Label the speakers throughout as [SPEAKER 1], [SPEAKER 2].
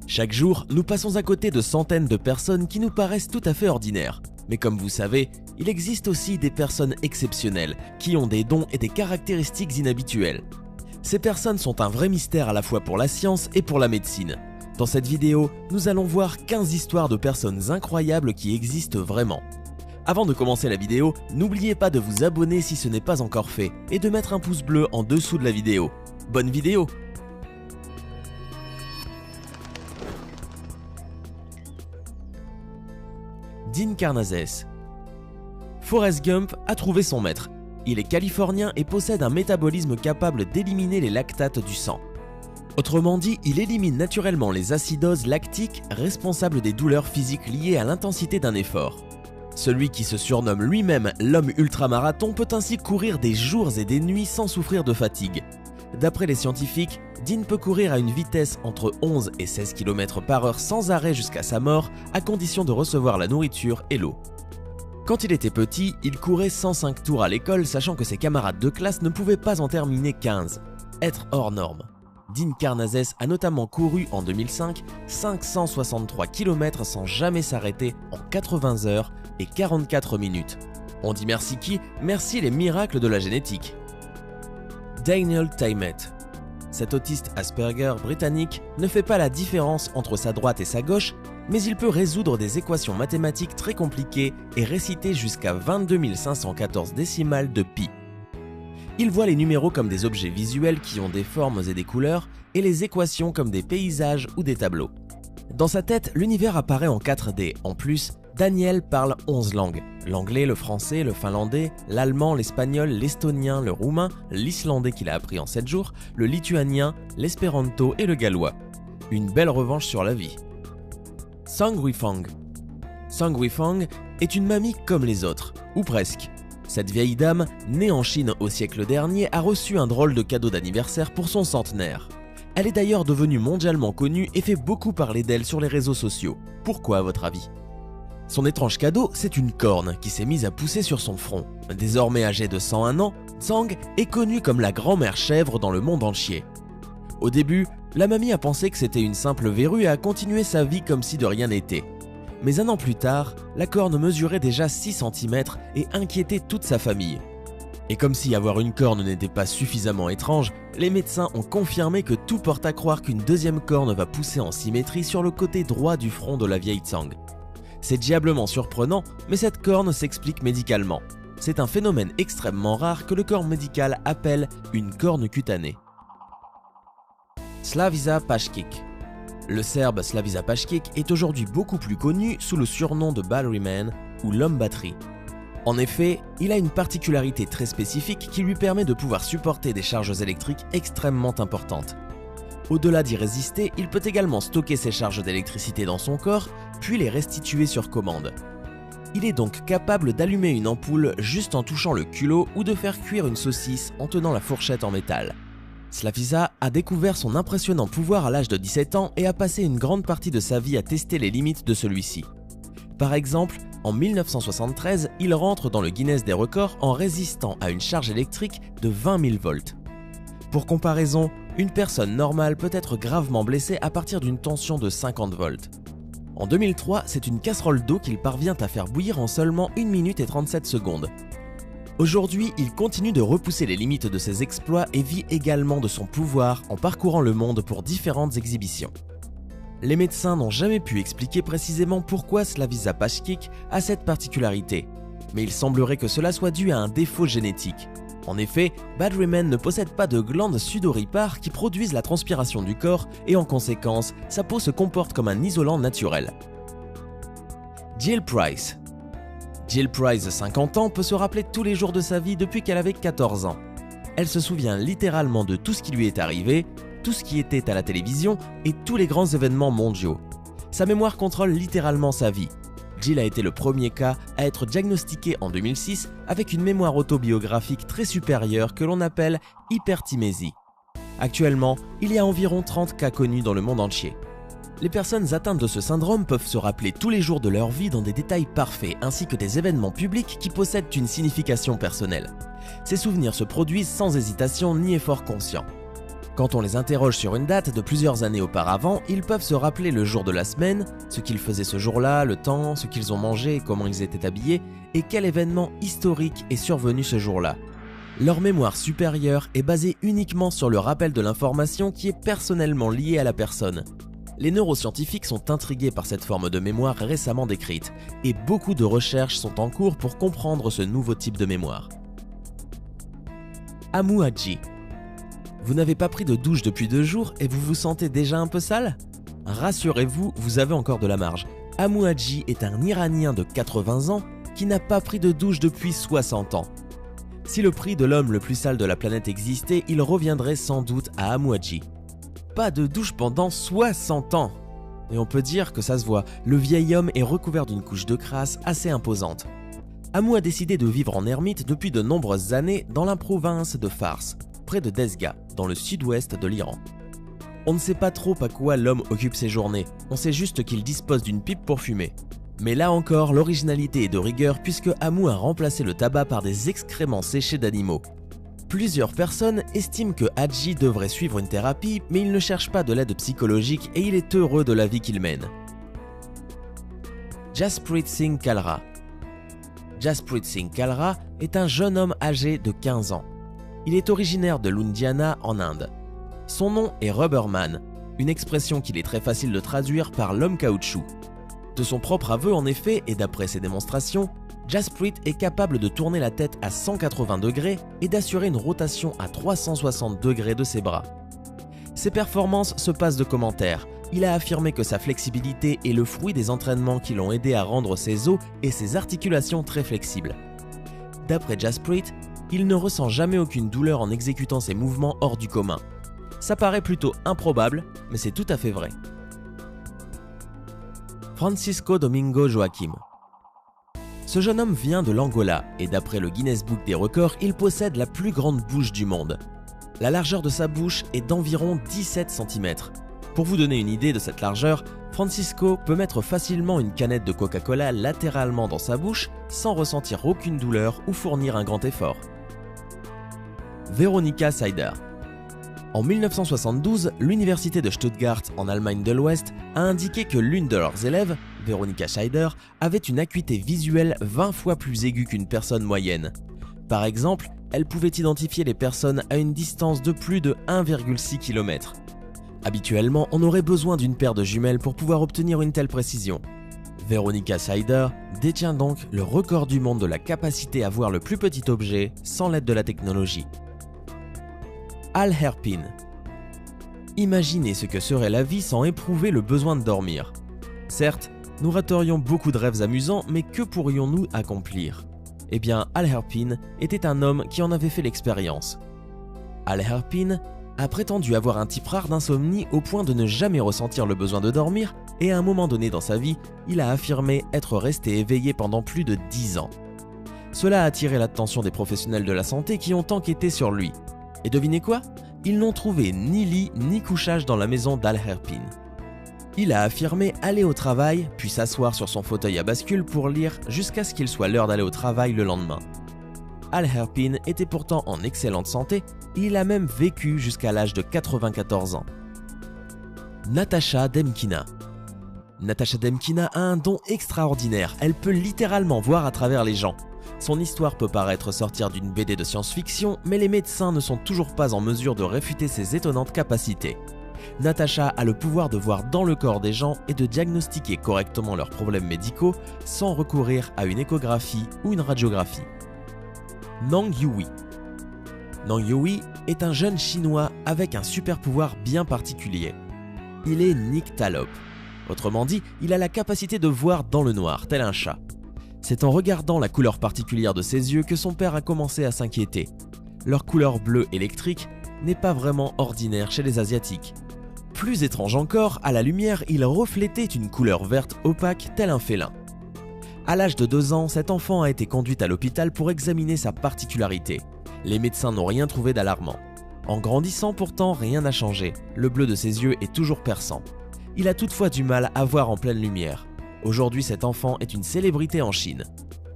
[SPEAKER 1] Chaque jour, nous passons à côté de centaines de personnes qui nous paraissent tout à fait ordinaires. Mais comme vous savez, il existe aussi des personnes exceptionnelles, qui ont des dons et des caractéristiques inhabituelles. Ces personnes sont un vrai mystère à la fois pour la science et pour la médecine. Dans cette vidéo, nous allons voir 15 histoires de personnes incroyables qui existent vraiment. Avant de commencer la vidéo, n'oubliez pas de vous abonner si ce n'est pas encore fait et de mettre un pouce bleu en dessous de la vidéo. Bonne vidéo! Dean Karnazes. Forrest Gump a trouvé son maître. Il est californien et possède un métabolisme capable d'éliminer les lactates du sang. Autrement dit, il élimine naturellement les acidoses lactiques responsables des douleurs physiques liées à l'intensité d'un effort. Celui qui se surnomme lui-même l'homme ultramarathon peut ainsi courir des jours et des nuits sans souffrir de fatigue. D'après les scientifiques, Dean peut courir à une vitesse entre 11 et 16 km/h sans arrêt jusqu'à sa mort, à condition de recevoir la nourriture et l'eau. Quand il était petit, il courait 105 tours à l'école, sachant que ses camarades de classe ne pouvaient pas en terminer 15. Être hors norme. Dean Karnazes a notamment couru en 2005 563 km sans jamais s'arrêter en 80 heures et 44 minutes. On dit merci qui? Merci les miracles de la génétique. Daniel Tammet. Cet autiste Asperger britannique ne fait pas la différence entre sa droite et sa gauche, mais il peut résoudre des équations mathématiques très compliquées et réciter jusqu'à 22 514 décimales de pi. Il voit les numéros comme des objets visuels qui ont des formes et des couleurs, et les équations comme des paysages ou des tableaux. Dans sa tête, l'univers apparaît en 4D. En plus, Daniel parle 11 langues. L'anglais, le français, le finlandais, l'allemand, l'espagnol, l'estonien, le roumain, l'islandais qu'il a appris en 7 jours, le lituanien, l'espéranto et le gallois. Une belle revanche sur la vie. Song Wifang. Song Wifang est une mamie comme les autres, ou presque. Cette vieille dame, née en Chine au siècle dernier, a reçu un drôle de cadeau d'anniversaire pour son centenaire. Elle est d'ailleurs devenue mondialement connue et fait beaucoup parler d'elle sur les réseaux sociaux. Pourquoi à votre avis? Son étrange cadeau, c'est une corne qui s'est mise à pousser sur son front. Désormais âgée de 101 ans, Tsang est connue comme la grand-mère chèvre dans le monde entier. Au début, la mamie a pensé que c'était une simple verrue et a continué sa vie comme si de rien n'était. Mais un an plus tard, la corne mesurait déjà 6 cm et inquiétait toute sa famille. Et comme si avoir une corne n'était pas suffisamment étrange, les médecins ont confirmé que tout porte à croire qu'une deuxième corne va pousser en symétrie sur le côté droit du front de la vieille Tsang. C'est diablement surprenant, mais cette corne s'explique médicalement. C'est un phénomène extrêmement rare que le corps médical appelle une corne cutanée. Slaviša Pašić. Le Serbe Slaviša Pašić est aujourd'hui beaucoup plus connu sous le surnom de Battery Man ou l'homme batterie. En effet, il a une particularité très spécifique qui lui permet de pouvoir supporter des charges électriques extrêmement importantes. Au-delà d'y résister, il peut également stocker ses charges d'électricité dans son corps, puis les restituer sur commande. Il est donc capable d'allumer une ampoule juste en touchant le culot ou de faire cuire une saucisse en tenant la fourchette en métal. Slaviša a découvert son impressionnant pouvoir à l'âge de 17 ans et a passé une grande partie de sa vie à tester les limites de celui-ci. Par exemple, en 1973, il rentre dans le Guinness des records en résistant à une charge électrique de 20 000 volts. Pour comparaison, une personne normale peut être gravement blessée à partir d'une tension de 50 volts. En 2003, c'est une casserole d'eau qu'il parvient à faire bouillir en seulement 1 minute et 37 secondes. Aujourd'hui, il continue de repousser les limites de ses exploits et vit également de son pouvoir en parcourant le monde pour différentes exhibitions. Les médecins n'ont jamais pu expliquer précisément pourquoi Slaviša Pašić a cette particularité, mais il semblerait que cela soit dû à un défaut génétique. En effet, Battery Man ne possède pas de glandes sudoripares qui produisent la transpiration du corps et en conséquence, sa peau se comporte comme un isolant naturel. Jill Price. Jill Price, 50 ans, peut se rappeler tous les jours de sa vie depuis qu'elle avait 14 ans. Elle se souvient littéralement de tout ce qui lui est arrivé, tout ce qui était à la télévision et tous les grands événements mondiaux. Sa mémoire contrôle littéralement sa vie. Jill a été le premier cas à être diagnostiqué en 2006 avec une mémoire autobiographique très supérieure que l'on appelle hyperthymésie. Actuellement, il y a environ 30 cas connus dans le monde entier. Les personnes atteintes de ce syndrome peuvent se rappeler tous les jours de leur vie dans des détails parfaits ainsi que des événements publics qui possèdent une signification personnelle. Ces souvenirs se produisent sans hésitation ni effort conscient. Quand on les interroge sur une date de plusieurs années auparavant, ils peuvent se rappeler le jour de la semaine, ce qu'ils faisaient ce jour-là, le temps, ce qu'ils ont mangé, comment ils étaient habillés et quel événement historique est survenu ce jour-là. Leur mémoire supérieure est basée uniquement sur le rappel de l'information qui est personnellement liée à la personne. Les neuroscientifiques sont intrigués par cette forme de mémoire récemment décrite et beaucoup de recherches sont en cours pour comprendre ce nouveau type de mémoire. Amu-Haji. Vous n'avez pas pris de douche depuis 2 jours et vous vous sentez déjà un peu sale? Rassurez-vous, vous avez encore de la marge. Amu-Haji est un Iranien de 80 ans qui n'a pas pris de douche depuis 60 ans. Si le prix de l'homme le plus sale de la planète existait, il reviendrait sans doute à Amu-Haji. Pas de douche pendant 60 ans! Et on peut dire que ça se voit, le vieil homme est recouvert d'une couche de crasse assez imposante. Amu a décidé de vivre en ermite depuis de nombreuses années dans la province de Fars, près de Dezga, dans le sud-ouest de l'Iran. On ne sait pas trop à quoi l'homme occupe ses journées, on sait juste qu'il dispose d'une pipe pour fumer. Mais là encore, l'originalité est de rigueur puisque Amu a remplacé le tabac par des excréments séchés d'animaux. Plusieurs personnes estiment que Haji devrait suivre une thérapie, mais il ne cherche pas de l'aide psychologique et il est heureux de la vie qu'il mène. Jasprit Singh Kalra. Jasprit Singh Kalra est un jeune homme âgé de 15 ans. Il est originaire de Ludhiana en Inde. Son nom est Rubberman, une expression qu'il est très facile de traduire par l'homme caoutchouc. De son propre aveu en effet, et d'après ses démonstrations, Jasprit est capable de tourner la tête à 180 degrés et d'assurer une rotation à 360 degrés de ses bras. Ses performances se passent de commentaires. Il a affirmé que sa flexibilité est le fruit des entraînements qui l'ont aidé à rendre ses os et ses articulations très flexibles. D'après Jasprit, il ne ressent jamais aucune douleur en exécutant ses mouvements hors du commun. Ça paraît plutôt improbable, mais c'est tout à fait vrai. Francisco Domingo Joaquim. Ce jeune homme vient de l'Angola et d'après le Guinness Book des records, il possède la plus grande bouche du monde. La largeur de sa bouche est d'environ 17 cm. Pour vous donner une idée de cette largeur, Francisco peut mettre facilement une canette de Coca-Cola latéralement dans sa bouche sans ressentir aucune douleur ou fournir un grand effort. Veronika Seider. En 1972, l'université de Stuttgart en Allemagne de l'Ouest a indiqué que l'une de leurs élèves, Veronika Seider, avait une acuité visuelle 20 fois plus aiguë qu'une personne moyenne. Par exemple, elle pouvait identifier les personnes à une distance de plus de 1,6 km. Habituellement, on aurait besoin d'une paire de jumelles pour pouvoir obtenir une telle précision. Veronika Seider détient donc le record du monde de la capacité à voir le plus petit objet sans l'aide de la technologie. Al Herpin. Imaginez ce que serait la vie sans éprouver le besoin de dormir. Certes, nous raterions beaucoup de rêves amusants, mais que pourrions-nous accomplir? Eh bien, Al Herpin était un homme qui en avait fait l'expérience. Al Herpin a prétendu avoir un type rare d'insomnie au point de ne jamais ressentir le besoin de dormir et à un moment donné dans sa vie, il a affirmé être resté éveillé pendant plus de 10 ans. Cela a attiré l'attention des professionnels de la santé qui ont enquêté sur lui. Et devinez quoi? Ils n'ont trouvé ni lit ni couchage dans la maison d'Al Herpin. Il a affirmé aller au travail, puis s'asseoir sur son fauteuil à bascule pour lire jusqu'à ce qu'il soit l'heure d'aller au travail le lendemain. Al Herpin était pourtant en excellente santé et il a même vécu jusqu'à l'âge de 94 ans. Natasha Demkina. Natasha Demkina a un don extraordinaire, elle peut littéralement voir à travers les gens. Son histoire peut paraître sortir d'une BD de science-fiction, mais les médecins ne sont toujours pas en mesure de réfuter ses étonnantes capacités. Natasha a le pouvoir de voir dans le corps des gens et de diagnostiquer correctement leurs problèmes médicaux sans recourir à une échographie ou une radiographie. Nang Yui. Nang Yui est un jeune chinois avec un super pouvoir bien particulier. Il est nyctalope. Autrement dit, il a la capacité de voir dans le noir, tel un chat. C'est en regardant la couleur particulière de ses yeux que son père a commencé à s'inquiéter. Leur couleur bleue électrique n'est pas vraiment ordinaire chez les Asiatiques. Plus étrange encore, à la lumière, il reflétait une couleur verte opaque tel un félin. À l'âge de 2 ans, cet enfant a été conduit à l'hôpital pour examiner sa particularité. Les médecins n'ont rien trouvé d'alarmant. En grandissant pourtant, rien n'a changé. Le bleu de ses yeux est toujours perçant. Il a toutefois du mal à voir en pleine lumière. Aujourd'hui, cet enfant est une célébrité en Chine.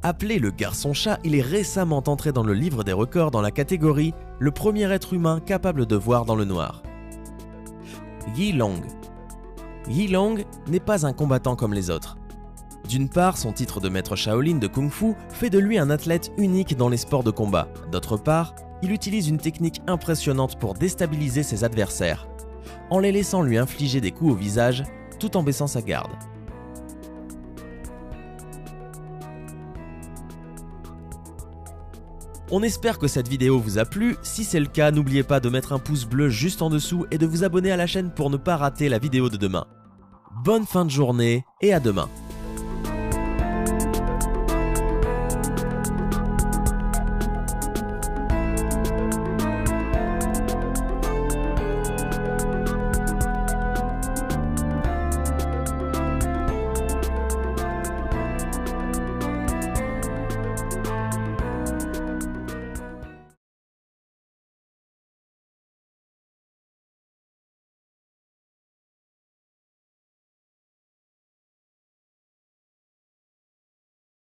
[SPEAKER 1] Appelé le garçon-chat, il est récemment entré dans le livre des records dans la catégorie « Le premier être humain capable de voir dans le noir ». Yi Long. Yi Long n'est pas un combattant comme les autres. D'une part, son titre de maître Shaolin de Kung Fu fait de lui un athlète unique dans les sports de combat. D'autre part, il utilise une technique impressionnante pour déstabiliser ses adversaires, en les laissant lui infliger des coups au visage tout en baissant sa garde. On espère que cette vidéo vous a plu. Si c'est le cas, n'oubliez pas de mettre un pouce bleu juste en dessous et de vous abonner à la chaîne pour ne pas rater la vidéo de demain. Bonne fin de journée et à demain.